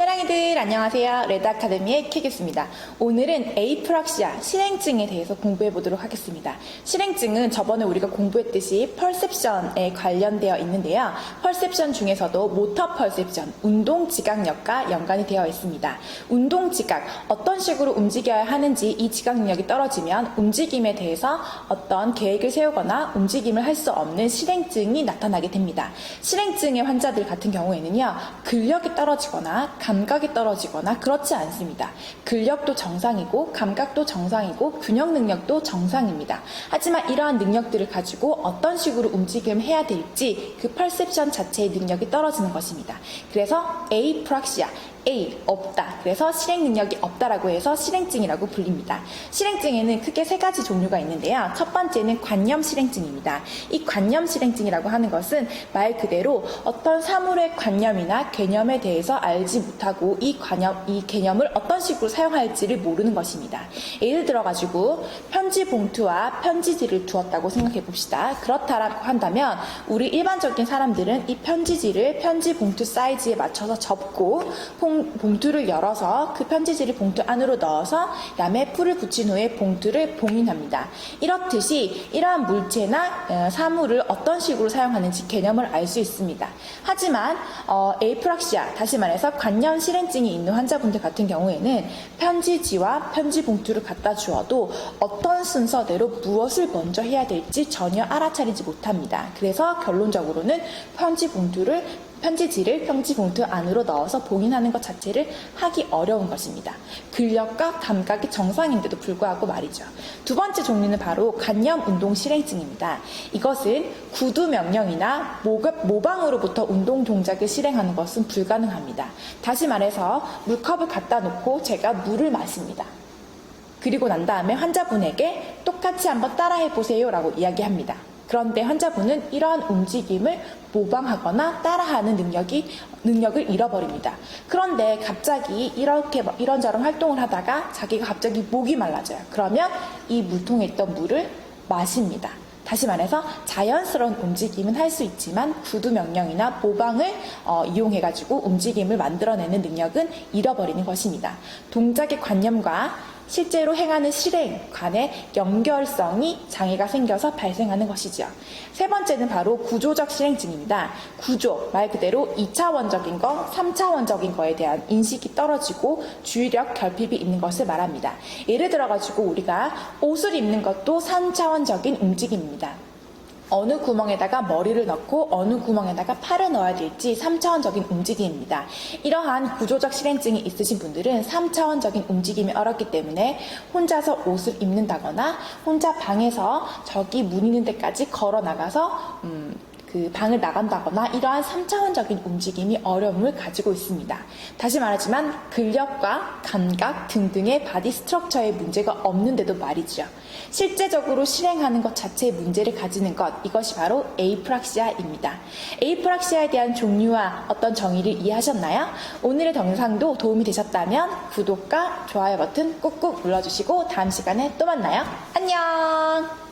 사랑이들 안녕하세요. 레드아카데미의 킥이었습니다. 오늘은 에이프락시아 실행증에 대해서 공부해 보도록 하겠습니다. 실행증은 저번에 우리가 공부했듯이 펄셉션에 관련되어 있는데요. 펄셉션 중에서도 모터 펄셉션, 운동 지각력과 연관이 되어 있습니다. 운동 지각, 어떤 식으로 움직여야 하는지 이 지각 능력이 떨어지면 움직임에 대해서 어떤 계획을 세우거나 움직임을 할 수 없는 실행증이 나타나게 됩니다. 실행증의 환자들 같은 경우에는요, 근력이 떨어지거나 감각이 떨어지거나 그렇지 않습니다. 근력도 정상이고 감각도 정상이고 균형 능력도 정상입니다. 하지만 이러한 능력들을 가지고 어떤 식으로 움직임을 해야 될지 그 퍼셉션 자체의 능력이 떨어지는 것입니다. 그래서 에이프락시아, A, 없다. 그래서 실행 능력이 없다라고 해서 실행증이라고 불립니다. 실행증에는 크게 세 가지 종류가 있는데요. 첫 번째는 관념 실행증입니다. 이 관념 실행증이라고 하는 것은 말 그대로 어떤 사물의 관념이나 개념에 대해서 알지 못하고 이 개념을 어떤 식으로 사용할지를 모르는 것입니다. 예를 들어가지고 편지 봉투와 편지지를 두었다고 생각해 봅시다. 그렇다라고 한다면 우리 일반적인 사람들은 이 편지지를 편지 봉투 사이즈에 맞춰서 접고 봉투를 열어서 그 편지지를 봉투 안으로 넣어서 얌에 풀을 붙인 후에 봉투를 봉인합니다. 이렇듯이 이러한 물체나 사물을 어떤 식으로 사용하는지 개념을 알 수 있습니다. 하지만 에이프락시아, 다시 말해서 관념 실행증이 있는 환자분들 같은 경우에는 편지지와 편지 봉투를 갖다 주어도 어떤 순서대로 무엇을 먼저 해야 될지 전혀 알아차리지 못합니다. 그래서 결론적으로는 편지지를 편지 봉투 안으로 넣어서 봉인하는 것 자체를 하기 어려운 것입니다. 근력과 감각이 정상인데도 불구하고 말이죠. 두 번째 종류는 바로 관념 운동 실행증입니다. 이것은 구두 명령이나 모방으로부터 운동 동작을 실행하는 것은 불가능합니다. 다시 말해서 물컵을 갖다 놓고 제가 물을 마십니다. 그리고 난 다음에 환자분에게 똑같이 한번 따라해 보세요 라고 이야기합니다. 그런데 환자분은 이러한 움직임을 모방하거나 따라하는 능력을 잃어버립니다. 그런데 갑자기 이렇게 이런저런 활동을 하다가 자기가 갑자기 목이 말라져요. 그러면 이 물통에 있던 물을 마십니다. 다시 말해서 자연스러운 움직임은 할 수 있지만 구두 명령이나 모방을 이용해가지고 움직임을 만들어내는 능력은 잃어버리는 것입니다. 동작의 관념과 실제로 행하는 실행 간의 연결성이 장애가 생겨서 발생하는 것이죠. 세 번째는 바로 구조적 실행증입니다. 구조, 말 그대로 2차원적인 것, 3차원적인 거에 대한 인식이 떨어지고 주의력 결핍이 있는 것을 말합니다. 예를 들어가지고 우리가 옷을 입는 것도 3차원적인 움직임입니다. 어느 구멍에다가 머리를 넣고 어느 구멍에다가 팔을 넣어야 될지 3차원적인 움직임입니다. 이러한 구조적 실행증이 있으신 분들은 3차원적인 움직임이 어렵기 때문에 혼자서 옷을 입는다거나 혼자 방에서 저기 문 있는 데까지 걸어 나가서 그 방을 나간다거나 이러한 3차원적인 움직임이 어려움을 가지고 있습니다. 다시 말하지만 근력과 감각 등등의 바디 스트럭처에 문제가 없는데도 말이죠. 실제적으로 실행하는 것 자체에 문제를 가지는 것, 이것이 바로 에이프락시아입니다. 에이프락시아에 대한 종류와 어떤 정의를 이해하셨나요? 오늘의 영상도 도움이 되셨다면 구독과 좋아요 버튼 꾹꾹 눌러주시고 다음 시간에 또 만나요. 안녕!